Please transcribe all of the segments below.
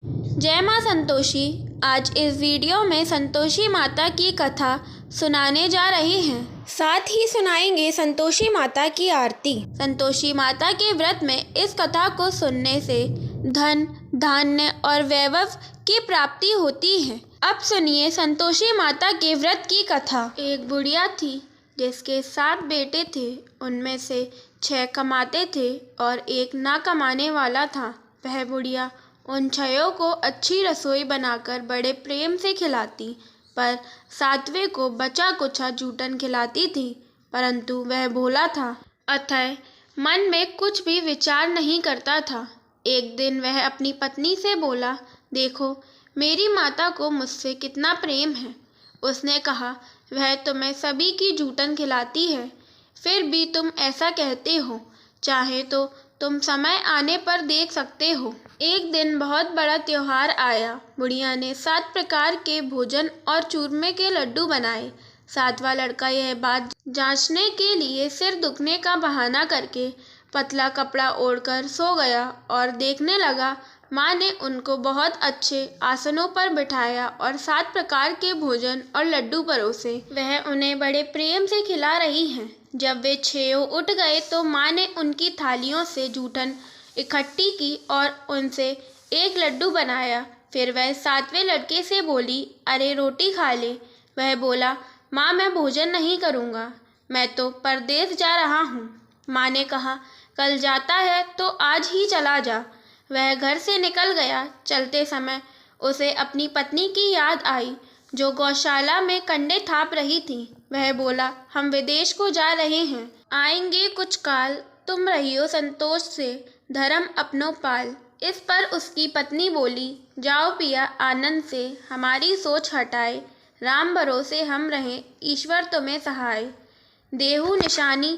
जय माँ संतोषी। आज इस वीडियो में संतोषी माता की कथा सुनाने जा रहे हैं। साथ ही सुनाएंगे संतोषी माता की आरती। संतोषी माता के व्रत में इस कथा को सुनने से धन, धान्य और वैभव की प्राप्ति होती है। अब सुनिए संतोषी माता के व्रत की कथा। एक बुढ़िया थी जिसके 7 बेटे थे। उनमें से 6 कमाते थे और एक ना कमाने वाला था। वह बुढ़िया उन 6 को अच्छी रसोई बनाकर बड़े प्रेम से खिलाती, पर 7वें को बचा कुचा जूठन खिलाती थी। परंतु वह भोला था, अतः मन में कुछ भी विचार नहीं करता था। एक दिन वह अपनी पत्नी से बोला, देखो मेरी माता को मुझसे कितना प्रेम है। उसने कहा, वह तुम्हें सभी की जूठन खिलाती है, फिर भी तुम ऐसा कहते हो। चाहे तो तुम समय आने पर देख सकते हो। एक दिन बहुत बड़ा त्योहार आया। बुढ़िया ने 7 प्रकार के भोजन और चूरमे के लड्डू बनाए। 7वां लड़का यह बात जांचने के लिए सिर दुखने का बहाना करके पतला कपड़ा ओढ़कर सो गया और देखने लगा माँ ने उनको बहुत अच्छे आसनों पर बिठाया और 7 प्रकार के भोजन और लड्डू परोसे। वह उन्हें बड़े प्रेम से खिला रही हैं। जब वे 6 उठ गए तो माँ ने उनकी थालियों से जूठन इकट्ठी की और उनसे एक लड्डू बनाया। फिर वह 7वें लड़के से बोली, अरे रोटी खा ले। वह बोला, माँ मैं भोजन नहीं करूँगा, मैं तो परदेश जा रहा हूँ। माँ ने कहा, कल जाता है तो आज ही चला जा। वह घर से निकल गया। चलते समय उसे अपनी पत्नी की याद आई, जो गौशाला में कंडे थाप रही थी। वह बोला, हम विदेश को जा रहे हैं, आएंगे कुछ काल, तुम रहियो संतोष से, धर्म अपनो पाल। इस पर उसकी पत्नी बोली, जाओ पिया आनंद से, हमारी सोच हटाए, राम भरोसे हम रहें, ईश्वर तुम्हें सहाय। देहु निशानी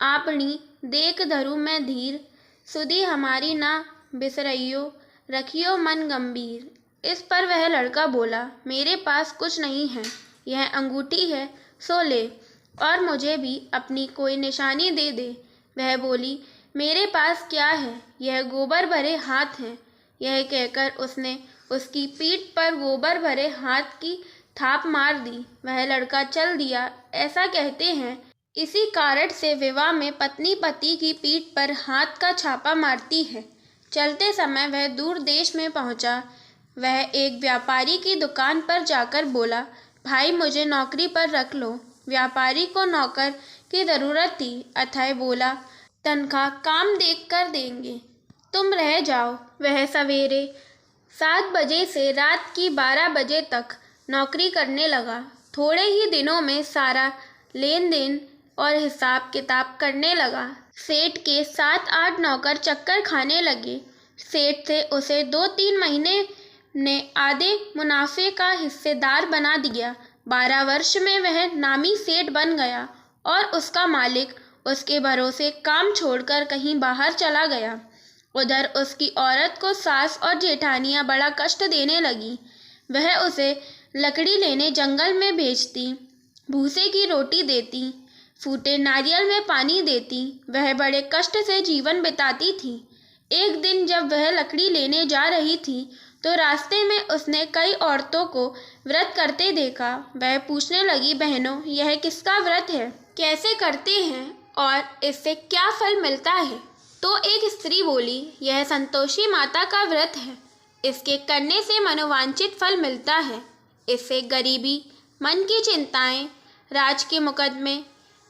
आपनी, देख धरू मैं धीर, सुधी हमारी ना बिसरइयो, रखियो मन गंभीर। इस पर वह लड़का बोला, मेरे पास कुछ नहीं है, यह अंगूठी है सो ले, और मुझे भी अपनी कोई निशानी दे दे। वह बोली, मेरे पास क्या है, यह गोबर भरे हाथ हैं। यह कहकर उसने उसकी पीठ पर गोबर भरे हाथ की थाप मार दी। वह लड़का चल दिया। ऐसा कहते हैं, इसी कारण से विवाह में पत्नी पति की पीठ पर हाथ का छापा मारती है। चलते समय वह दूर देश में पहुंचा। वह एक व्यापारी की दुकान पर जाकर बोला, भाई मुझे नौकरी पर रख लो। व्यापारी को नौकर की ज़रूरत थी, अतः बोला, तनख्वाह काम देख कर देंगे, तुम रह जाओ। वह सवेरे 7 बजे से रात की 12 बजे तक नौकरी करने लगा। थोड़े ही दिनों में सारा लेन देन और हिसाब किताब करने लगा। सेठ के 7-8 नौकर चक्कर खाने लगे। सेठ से उसे 2-3 महीने ने आधे मुनाफे का हिस्सेदार बना दिया। 12 वर्ष में वह नामी सेठ बन गया और उसका मालिक उसके भरोसे काम छोड़कर कहीं बाहर चला गया। उधर उसकी औरत को सास और जेठानियां बड़ा कष्ट देने लगी। वह उसे लकड़ी लेने जंगल में भेजती, भूसे की रोटी देती, फूटे नारियल में पानी देती। वह बड़े कष्ट से जीवन बिताती थी। एक दिन जब वह लकड़ी लेने जा रही थी तो रास्ते में उसने कई औरतों को व्रत करते देखा। वह पूछने लगी, बहनों यह किसका व्रत है, कैसे करते हैं और इससे क्या फल मिलता है? तो एक स्त्री बोली, यह संतोषी माता का व्रत है, इसके करने से मनोवांछित फल मिलता है। इससे गरीबी, मन की चिंताएं, राज के मुकदमे,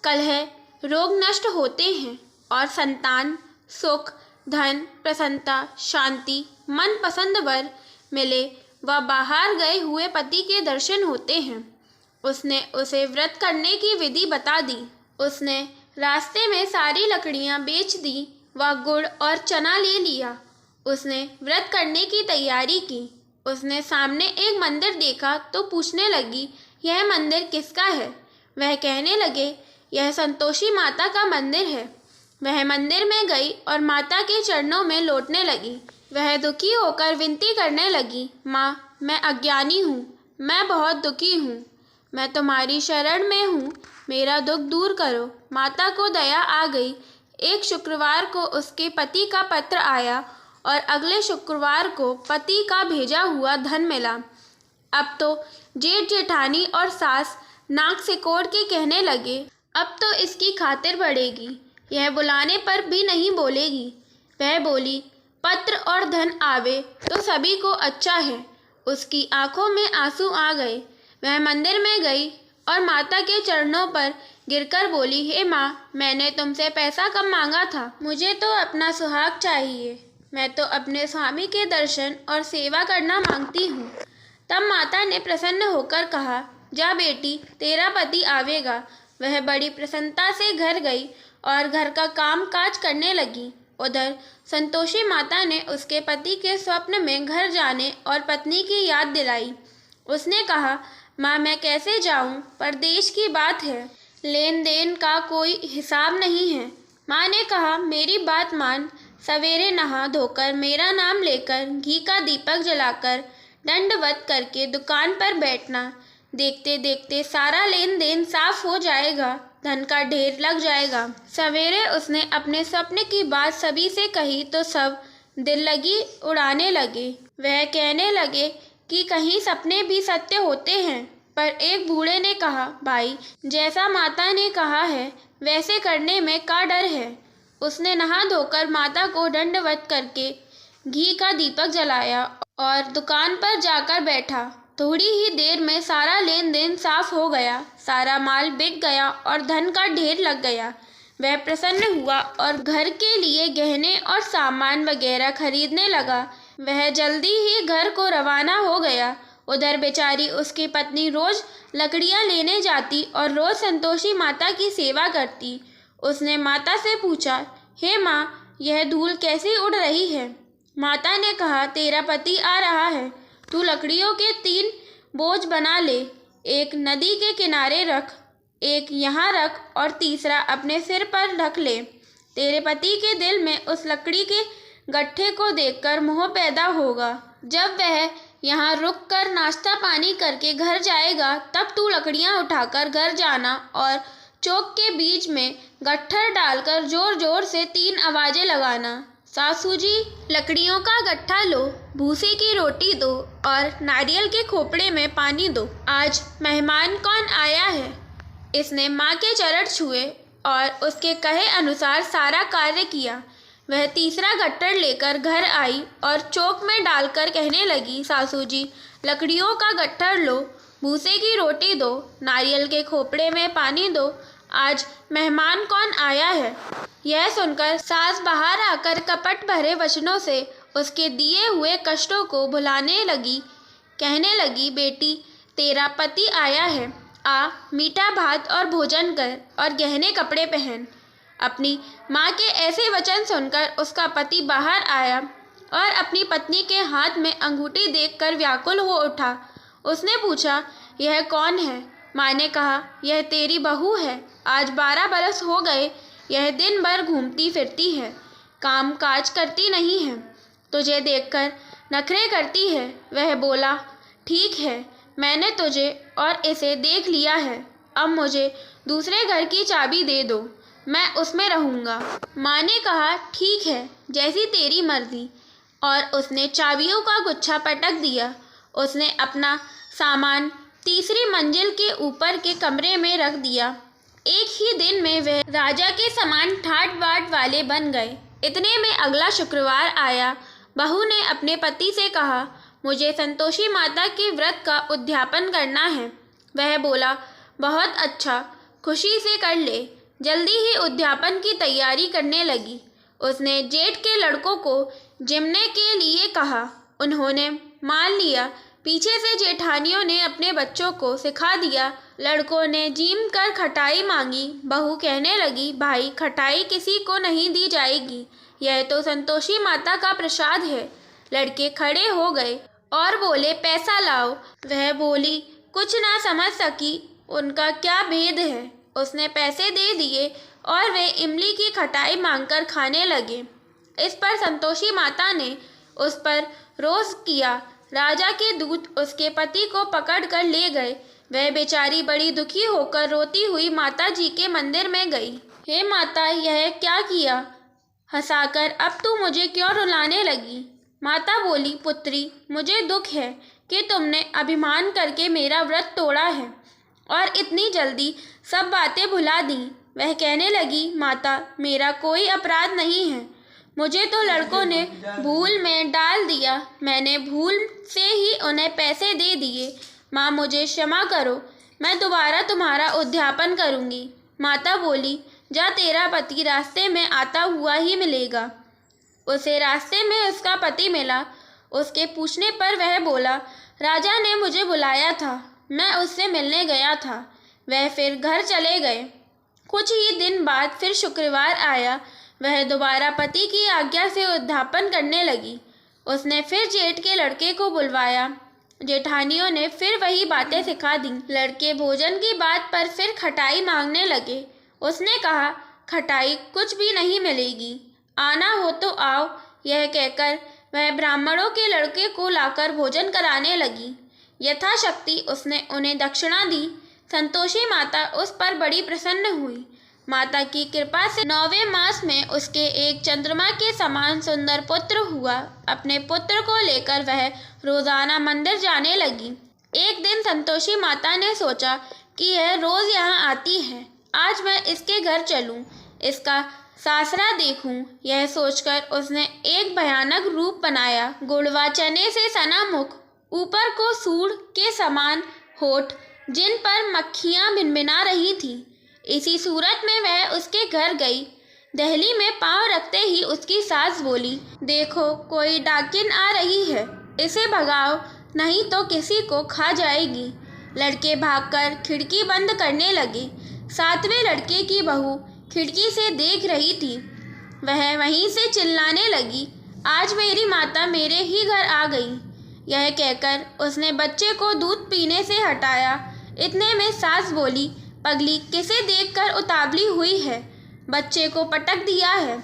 कलह, रोग नष्ट होते हैं और संतान, सुख, धन, प्रसन्नता, शांति, मन पसंद वर मिले व बाहर गए हुए पति के दर्शन होते हैं। उसने उसे व्रत करने की विधि बता दी। उसने रास्ते में सारी लकड़ियां बेच दी व गुड़ और चना ले लिया। उसने व्रत करने की तैयारी की। उसने सामने एक मंदिर देखा तो पूछने लगी, यह मंदिर किसका है? वह कहने लगे, यह संतोषी माता का मंदिर है। वह मंदिर में गई और माता के चरणों में लौटने लगी। वह दुखी होकर विनती करने लगी, माँ मैं अज्ञानी हूँ, मैं बहुत दुखी हूँ, मैं तुम्हारी शरण में हूँ, मेरा दुख दूर करो। माता को दया आ गई। एक शुक्रवार को उसके पति का पत्र आया और अगले शुक्रवार को पति का भेजा हुआ धन मिला। अब तो जेठ जेठानी और सास नाक सिकोड़ के कहने लगे, अब तो इसकी खातिर बढ़ेगी, यह बुलाने पर भी नहीं बोलेगी। वह बोली, पत्र और धन आवे तो सभी को अच्छा है। उसकी आंखों में आंसू आ गए। वह मंदिर में गई और माता के चरणों पर गिरकर बोली, हे माँ, मैंने तुमसे पैसा कम मांगा था, मुझे तो अपना सुहाग चाहिए। मैं तो अपने स्वामी के दर्शन और सेवा करना मांगती हूँ। तब माता ने प्रसन्न होकर कहा, जा बेटी, तेरा पति आवेगा। वह बड़ी प्रसन्नता से घर गई और घर का काम काज करने लगी। उधर संतोषी माता ने उसके पति के स्वप्न में घर जाने और पत्नी की याद दिलाई। उसने कहा, माँ, मैं कैसे जाऊँ, परदेश की बात है, लेन देन का कोई हिसाब नहीं है। माँ ने कहा, मेरी बात मान, सवेरे नहा धोकर मेरा नाम लेकर घी का दीपक जलाकर दंडवत करके दुकान पर बैठना। देखते देखते सारा लेन देन साफ हो जाएगा, धन का ढेर लग जाएगा। सवेरे उसने अपने सपने की बात सभी से कही तो सब दिल लगी उड़ाने लगे। वह कहने लगे कि कहीं सपने भी सत्य होते हैं। पर एक बूढ़े ने कहा, भाई, जैसा माता ने कहा है वैसे करने में क्या डर है। उसने नहा धोकर माता को दंडवत करके घी का दीपक जलाया और दुकान पर जाकर बैठा। थोड़ी ही देर में सारा लेन देन साफ हो गया, सारा माल बिक गया और धन का ढेर लग गया। वह प्रसन्न हुआ और घर के लिए गहने और सामान वगैरह खरीदने लगा। वह जल्दी ही घर को रवाना हो गया। उधर बेचारी उसकी पत्नी रोज लकड़ियाँ लेने जाती और रोज संतोषी माता की सेवा करती। उसने माता से पूछा, हे माँ, यह धूल कैसी उड़ रही है। माता ने कहा, तेरा पति आ रहा है, तू लकड़ियों के 3 बोझ बना ले, एक नदी के किनारे रख, एक यहाँ रख और तीसरा अपने सिर पर रख ले। तेरे पति के दिल में उस लकड़ी के गट्ठे को देखकर मोह पैदा होगा। जब वह यहाँ रुक कर नाश्ता पानी करके घर जाएगा, तब तू लकड़ियाँ उठाकर घर जाना और चौक के बीच में गट्ठर डालकर जोर जोर से 3 आवाज़ें लगाना। सासू जी, लकड़ियों का गट्ठा लो, भूसे की रोटी दो और नारियल के खोपड़े में पानी दो। आज मेहमान कौन आया है। इसने माँ के चरण छुए और उसके कहे अनुसार सारा कार्य किया। वह तीसरा गट्ठर लेकर घर आई और चौक में डालकर कहने लगी, सासू जी, लकड़ियों का गट्ठर लो, भूसे की रोटी दो, नारियल के खोपड़े में पानी दो, आज मेहमान कौन आया है। यह सुनकर सास बाहर आकर कपट भरे वचनों से उसके दिए हुए कष्टों को भुलाने लगी। कहने लगी, बेटी, तेरा पति आया है, आ, मीठा भात और भोजन कर और गहने कपड़े पहन। अपनी माँ के ऐसे वचन सुनकर उसका पति बाहर आया और अपनी पत्नी के हाथ में अंगूठी देखकर व्याकुल हो उठा। उसने पूछा, यह कौन है। माँ ने कहा, यह तेरी बहू है, आज 12 बरस हो गए, यह दिन भर घूमती फिरती है, काम काज करती नहीं है, तुझे देखकर नखरे करती है। वह बोला, ठीक है, मैंने तुझे और इसे देख लिया है, अब मुझे दूसरे घर की चाबी दे दो, मैं उसमें रहूँगा। माँ ने कहा, ठीक है, जैसी तेरी मर्जी, और उसने चाबियों का गुच्छा पटक दिया। उसने अपना सामान तीसरी मंजिल के ऊपर के कमरे में रख दिया। एक ही दिन में वह राजा के समान ठाट बाट वाले बन गए। इतने में अगला शुक्रवार आया। बहू ने अपने पति से कहा, मुझे संतोषी माता के व्रत का उद्यापन करना है। वह बोला, बहुत अच्छा, खुशी से कर ले। जल्दी ही उद्यापन की तैयारी करने लगी। उसने जेठ के लड़कों को जिमने के लिए कहा। उन्होंने मान लिया। पीछे से जेठानियों ने अपने बच्चों को सिखा दिया। लड़कों ने जिम कर खटाई मांगी। बहू कहने लगी, भाई, खटाई किसी को नहीं दी जाएगी, यह तो संतोषी माता का प्रसाद है। लड़के खड़े हो गए और बोले, पैसा लाओ। वह बोली, कुछ ना समझ सकी उनका क्या भेद है। उसने पैसे दे दिए और वे इमली की खटाई मांगकर खाने लगे। इस पर संतोषी माता ने उस पर रोष किया। राजा के दूत उसके पति को पकड़ कर ले गए। वह बेचारी बड़ी दुखी होकर रोती हुई माता जी के मंदिर में गई। हे माता, यह क्या किया। हंसाकर, अब तू मुझे क्यों रुलाने लगी? माता बोली, पुत्री, मुझे दुख है कि तुमने अभिमान करके मेरा व्रत तोड़ा है और इतनी जल्दी सब बातें भुला दी। वह कहने लगी, माता, मेरा कोई अपराध नहीं है। मुझे तो लड़कों ने भूल में डाल दिया। मैंने भूल से ही उन्हें पैसे दे दिए। माँ, मुझे क्षमा करो। मैं दोबारा तुम्हारा उद्यापन करूँगी। माता बोली, जा, तेरा पति रास्ते में आता हुआ ही मिलेगा। उसे रास्ते में उसका पति मिला। उसके पूछने पर वह बोला, राजा ने मुझे बुलाया था, मैं उससे मिलने गया था। वह फिर घर चले गए। कुछ ही दिन बाद फिर शुक्रवार आया। वह दोबारा पति की आज्ञा से उद्यापन करने लगी। उसने फिर जेठ के लड़के को बुलवाया। जेठानियों ने फिर वही बातें सिखा दी। लड़के भोजन की बात पर फिर खटाई मांगने लगे। उसने कहा, खटाई कुछ भी नहीं मिलेगी, आना हो तो आओ। यह कहकर वह ब्राह्मणों के लड़के को लाकर भोजन कराने लगी। यथाशक्ति उसने उन्हें दक्षिणा दी। संतोषी माता उस पर बड़ी प्रसन्न हुई। माता की कृपा से 9वें मास में उसके एक चंद्रमा के समान सुंदर पुत्र हुआ। अपने पुत्र को लेकर वह रोजाना मंदिर जाने लगी। एक दिन संतोषी माता ने सोचा कि यह रोज यहाँ आती है, आज मैं इसके घर चलूं, इसका सासरा देखूं। यह सोचकर उसने एक भयानक रूप बनाया। गुड़वा चने से सना मुख, ऊपर को सूंड के समान होठ, जिन पर मक्खियां भिनभिना रही थीं। इसी सूरत में वह उसके घर गई। दहली में पांव रखते ही उसकी सास बोली, देखो, कोई डाकिन आ रही है, इसे भगाओ, नहीं तो किसी को खा जाएगी। लड़के भागकर खिड़की बंद करने लगे। 7वें लड़के की बहू खिड़की से देख रही थी। वह वहीं से चिल्लाने लगी, आज मेरी माता मेरे ही घर आ गई। यह कहकर उसने बच्चे को दूध पीने से हटाया। इतने में सास बोली, पगली किसे देखकर उतावली हुई है, बच्चे को पटक दिया है।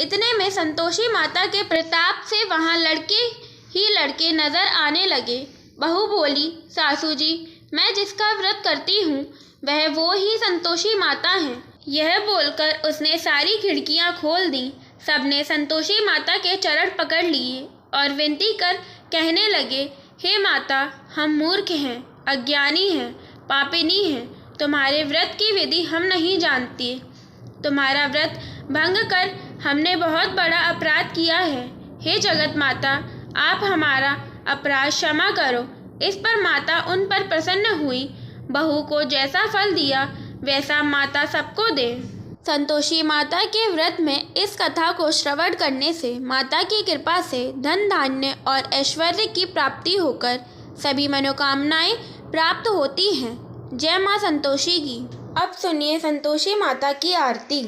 इतने में संतोषी माता के प्रताप से वहां लड़के ही लड़के नजर आने लगे। बहू बोली, सासू जी, मैं जिसका व्रत करती हूँ वह वो ही संतोषी माता है। यह बोलकर उसने सारी खिड़कियाँ खोल दी। सबने संतोषी माता के चरण पकड़ लिए और विनती कर कहने लगे, हे माता, हम मूर्ख हैं, अज्ञानी हैं, पापिनी हैं, तुम्हारे व्रत की विधि हम नहीं जानती। तुम्हारा व्रत भंग कर हमने बहुत बड़ा अपराध किया है। हे जगत माता, आप हमारा अपराध क्षमा करो। इस पर माता उन पर प्रसन्न हुई। बहू को जैसा फल दिया वैसा माता सबको दे। संतोषी माता के व्रत में इस कथा को श्रवण करने से माता की कृपा से धन धान्य और ऐश्वर्य की प्राप्ति होकर सभी मनोकामनाएं प्राप्त होती हैं। जय माँ संतोषी की। अब सुनिए संतोषी माता की आरती।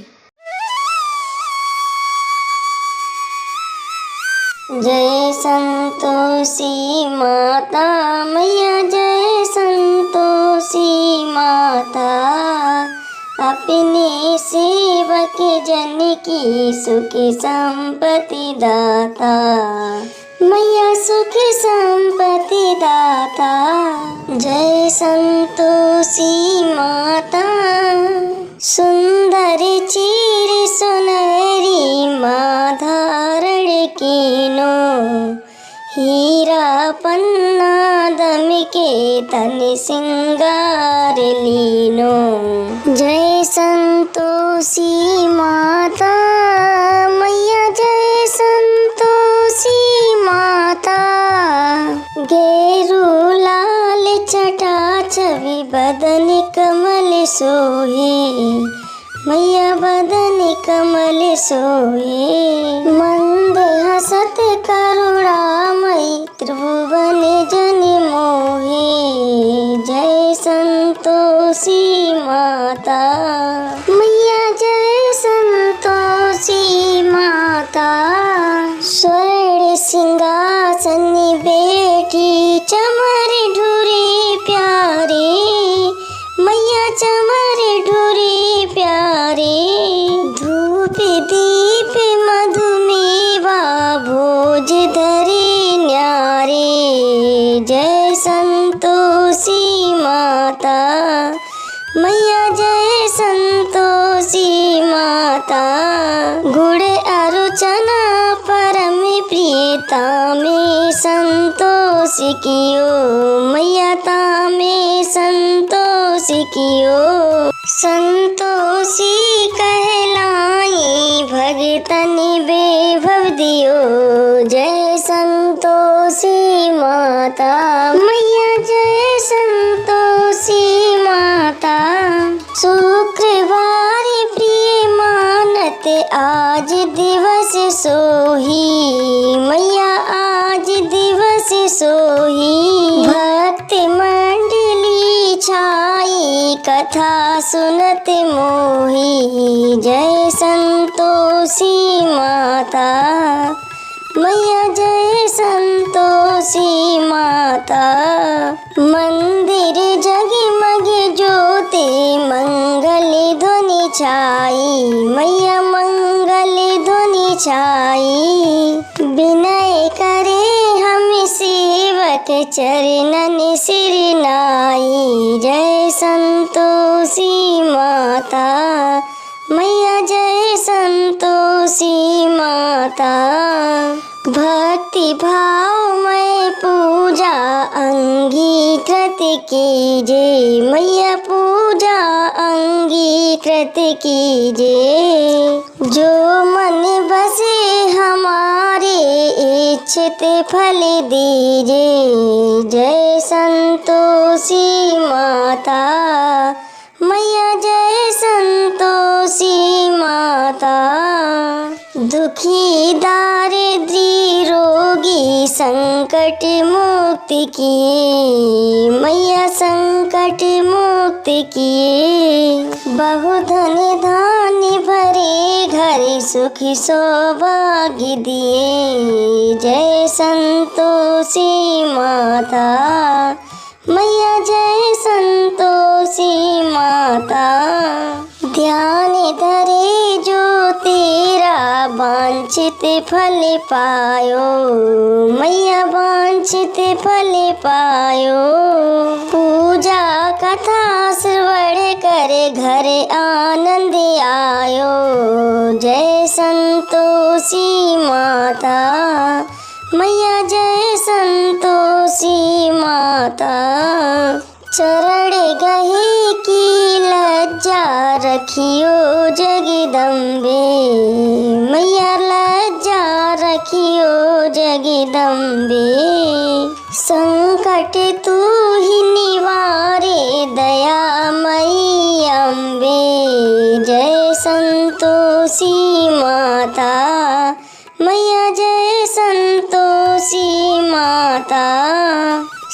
जय संतोषी माता मैया, जय संतोषी माता, अपने सेवक जन की सुख संपत्ति दाता, मैया सुख संपत्ति दाता। जय संतोषी माता, सुंदर चीर सुनहरी माँ धारण कीनो, हीरा पन्ना दम के तन सिंगार लीनो। जय संतोषी माता मैया, जय संतोषी माता, गेरू लाल चटा छवि बदन कमल सोहे, मैया बदन कमल सोहे। मंद हसत करुणामयी त्रिभुवन जन मोहे। जय संतोषी माता मैया, जय संतोषी माता, स्वर्ण सिंहासन बैठी चमर ढूरे प्यारे, मैया चमर ढूरे प्यारे। धूप दीप मधुमेवा भोज धरे न्यारे। जय संतोषी माता मैया, जय संतोषी माता, गुड़ तामे संतोष कियो, मैया तामे संतोष कियो। संतोषी कहलाई भगतन वैभव दियो, जय संतोषी माता मैया जय संतोषी माता। शुक्रवार प्रिय मानत आज दिवस सोही, मैया आज दिवस सोही। भक्त मंडली छाई कथा सुनत मोही, जय संतोषी माता मैया जय संतोषी माता। मंदिर जगमग ज्योति मंगल ध्वनि छाई, मैया मंगल ध्वनि छाई। विनय करे हम सेवक चरणन सिर नाई, जय संतोषी माता मैया जय संतोषी माता। भक्ति भाव में पूजा अंगीकृत कीजे, मैया पूजा अंगीकृत कीजे। जो मन बसे हमारे इच्छित फल दीजे, जय संतोषी माता मैया जय संतोषी माता। दुखी दारिद्री रोगी संकट मुक्ति किए, मैया संकट मुक्ति किए। बहुधन धान्य भरे घर सुख सौभाग्य दिए, जय संतोषी माता मैया जय संतोषी माता। ध्यान धरे जो तेरा वांछित फल पायो, मैया वांछित फल पायो। पूजा कथा श्रवण करे घर आनंद आयो, जय संतोषी माता मैया जय संतोषी माता। चरण गहे की लज्जा रखियो जगदम्बे, मैया लज्जा रखियो जगदम्बे। संकट तू ही निवारे दयामयी अम्बे, जय संतोषी माता मैया जय संतोषी माता।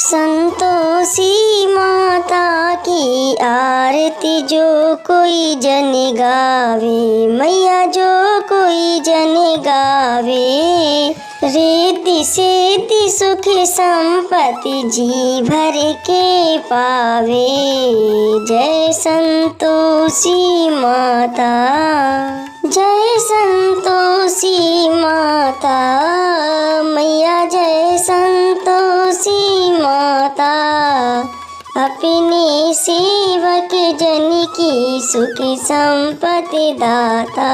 संतोषी माता की आरती जो कोई जन गावे, मैया जो कोई जन गावे। रिद्धि सिद्धि सुख संपत्ति जी भर के पावे, जय संतोषी माता जय संतोषी माता मैया जय संतोषी माता। अपने सेवक जन की सुख संपत्ति दाता,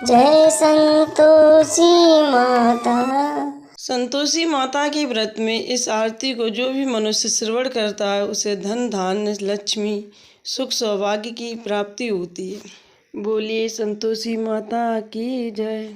जय संतोषी माता। संतोषी माता के व्रत में इस आरती को जो भी मनुष्य श्रवण करता है उसे धन धान्य लक्ष्मी सुख सौभाग्य की प्राप्ति होती है। बोलिए संतोषी माता की जय।